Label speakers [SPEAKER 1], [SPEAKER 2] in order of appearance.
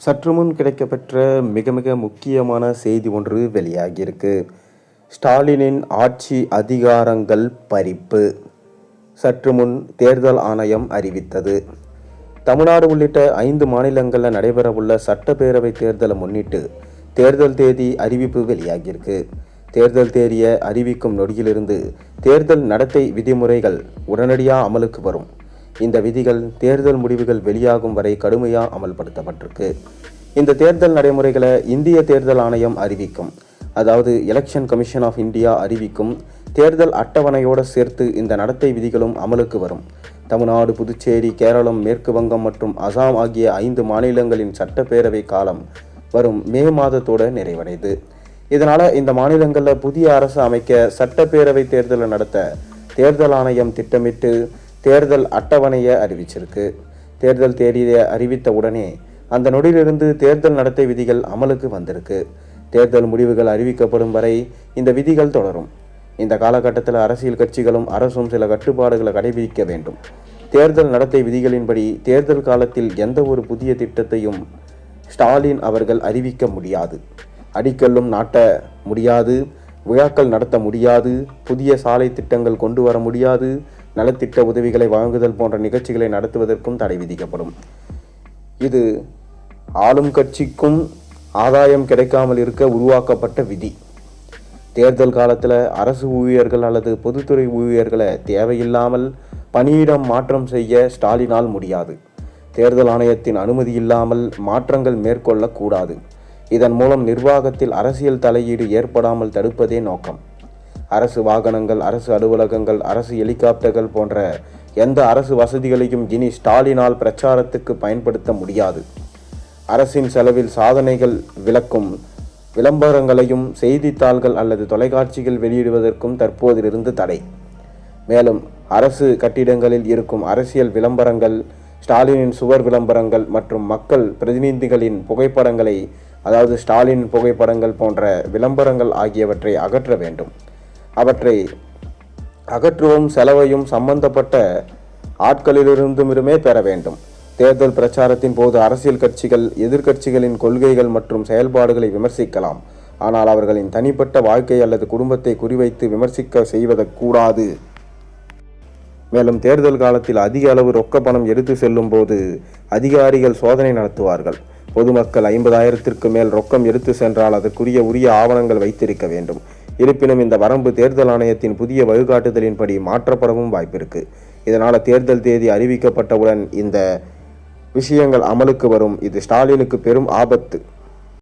[SPEAKER 1] சற்று முன் கிடைக்கப்பெற்ற மிக மிக முக்கியமான செய்தி ஒன்று வெளியாகியிருக்கு. ஸ்டாலினின் ஆட்சி அதிகாரங்கள் பறிப்பு. சற்று முன் தேர்தல் ஆணையம் அறிவித்தது. தமிழ்நாடு உள்ளிட்ட 5 மாநிலங்களில் நடைபெறவுள்ள சட்டப்பேரவை தேர்தலை முன்னிட்டு தேர்தல் தேதி அறிவிப்பு வெளியாகியிருக்கு. தேர்தல் தேதியை அறிவிக்கும் நொடியிலிருந்து தேர்தல் நடத்தை விதிமுறைகள் உடனடியாக அமலுக்கு வரும். இந்த விதிகள் தேர்தல் முடிவுகள் வெளியாகும் வரை கடுமையாக அமல்படுத்தப்பட்டிருக்கு. இந்த தேர்தல் நடைமுறைகளை இந்திய தேர்தல் ஆணையம் அறிவிக்கும். அதாவது எலெக்ஷன் கமிஷன் ஆஃப் இந்தியா அறிவிக்கும். தேர்தல் அட்டவணையோடு சேர்த்து இந்த நடத்தை விதிகளும் அமலுக்கு வரும். தமிழ்நாடு, புதுச்சேரி, கேரளம், மேற்கு வங்கம் மற்றும் அசாம் ஆகிய 5 மாநிலங்களின் சட்டப்பேரவை காலம் வரும் மே மாதத்தோடு நிறைவடையுது. இதனால் இந்த மாநிலங்களில் புதிய அரசு அமைக்க சட்டப்பேரவை தேர்தலை நடத்த தேர்தல் ஆணையம் திட்டமிட்டு தேர்தல் அட்டவணையை அறிவிச்சிருக்கு. தேர்தல் தேதியை அறிவித்த உடனே அந்த நொடியிலிருந்து தேர்தல் நடத்தை விதிகள் அமலுக்கு வந்திருக்கு. தேர்தல் முடிவுகள் அறிவிக்கப்படும் வரை இந்த விதிகள் தொடரும். இந்த காலகட்டத்தில் அரசியல் கட்சிகளும் அரசும் சில கட்டுப்பாடுகளை கடைபிடிக்க வேண்டும். தேர்தல் நடத்தை விதிகளின்படி தேர்தல் காலத்தில் எந்த ஒரு புதிய திட்டத்தையும் ஸ்டாலின் அவர்கள் அறிவிக்க முடியாது. அடிக்கல்லும் நாட்ட முடியாது, விழாக்கள் நடத்த முடியாது, புதிய சாலை திட்டங்கள் கொண்டு வர முடியாது, நலத்திட்ட உதவிகளை வழங்குதல் போன்ற நிகழ்ச்சிகளை நடத்துவதற்கும் தடை விதிக்கப்படும். இது ஆளும் கட்சிக்கும் ஆதாயம் கிடைக்காமல் இருக்க உருவாக்கப்பட்ட விதி. தேர்தல் காலத்தில் அரசு ஊழியர்கள் அல்லது பொதுத்துறை ஊழியர்களை தேவையில்லாமல் பணியிடம் மாற்றம் செய்ய ஸ்டாலினால் முடியாது. தேர்தல் ஆணையத்தின் அனுமதி இல்லாமல் மாற்றங்கள் மேற்கொள்ளக்கூடாது. இதன் மூலம் நிர்வாகத்தில் அரசியல் தலையீடு ஏற்படாமல் தடுப்பதே நோக்கம். அரசு வாகனங்கள், அரசு அலுவலகங்கள், அரசு ஹெலிகாப்டர்கள் போன்ற எந்த அரசு வசதிகளையும் இனி ஸ்டாலினால் பிரச்சாரத்துக்கு பயன்படுத்த முடியாது. அரசின் செலவில் சாதனைகள் விளக்கும் விளம்பரங்களையும் செய்தித்தாள்கள் அல்லது தொலைக்காட்சிகள் வெளியிடுவதற்கும் தற்போதிலிருந்து தடை. மேலும் அரசு கட்டிடங்களில் இருக்கும் அரசியல் விளம்பரங்கள், ஸ்டாலினின் சுவர் விளம்பரங்கள் மற்றும் மக்கள் பிரதிநிதிகளின் புகைப்படங்களை, அதாவது ஸ்டாலின் புகைப்படங்கள் போன்ற விளம்பரங்கள் ஆகியவற்றை அகற்ற வேண்டும். அவற்றை அகற்றுவும் செலவையும் சம்பந்தப்பட்ட ஆட்களிலிருந்துமே பெற வேண்டும். தேர்தல் பிரச்சாரத்தின் போது அரசியல் கட்சிகள் எதிர்க்கட்சிகளின் கொள்கைகள் மற்றும் செயல்பாடுகளை விமர்சிக்கலாம். ஆனால் அவர்களின் தனிப்பட்ட வாழ்க்கை அல்லது குடும்பத்தை குறிவைத்து விமர்சிக்க செய்வதற்கூடாது. மேலும் தேர்தல் காலத்தில் அதிக அளவு ரொக்க பணம் எடுத்து செல்லும் போது அதிகாரிகள் சோதனை நடத்துவார்கள். பொதுமக்கள் 50,000ற்கு மேல் ரொக்கம் எடுத்து சென்றால் அதற்குரிய உரிய ஆவணங்கள் வைத்திருக்க வேண்டும். இருப்பினும் இந்த வரம்பு தேர்தல் ஆணையத்தின் புதிய வழிகாட்டுதலின்படி மாற்றப்படவும் வாய்ப்பிருக்கு. இதனால் தேர்தல் தேதி அறிவிக்கப்பட்டவுடன் இந்த விஷயங்கள் அமலுக்கு வரும். இது ஸ்டாலினுக்கு பெரும் ஆபத்து.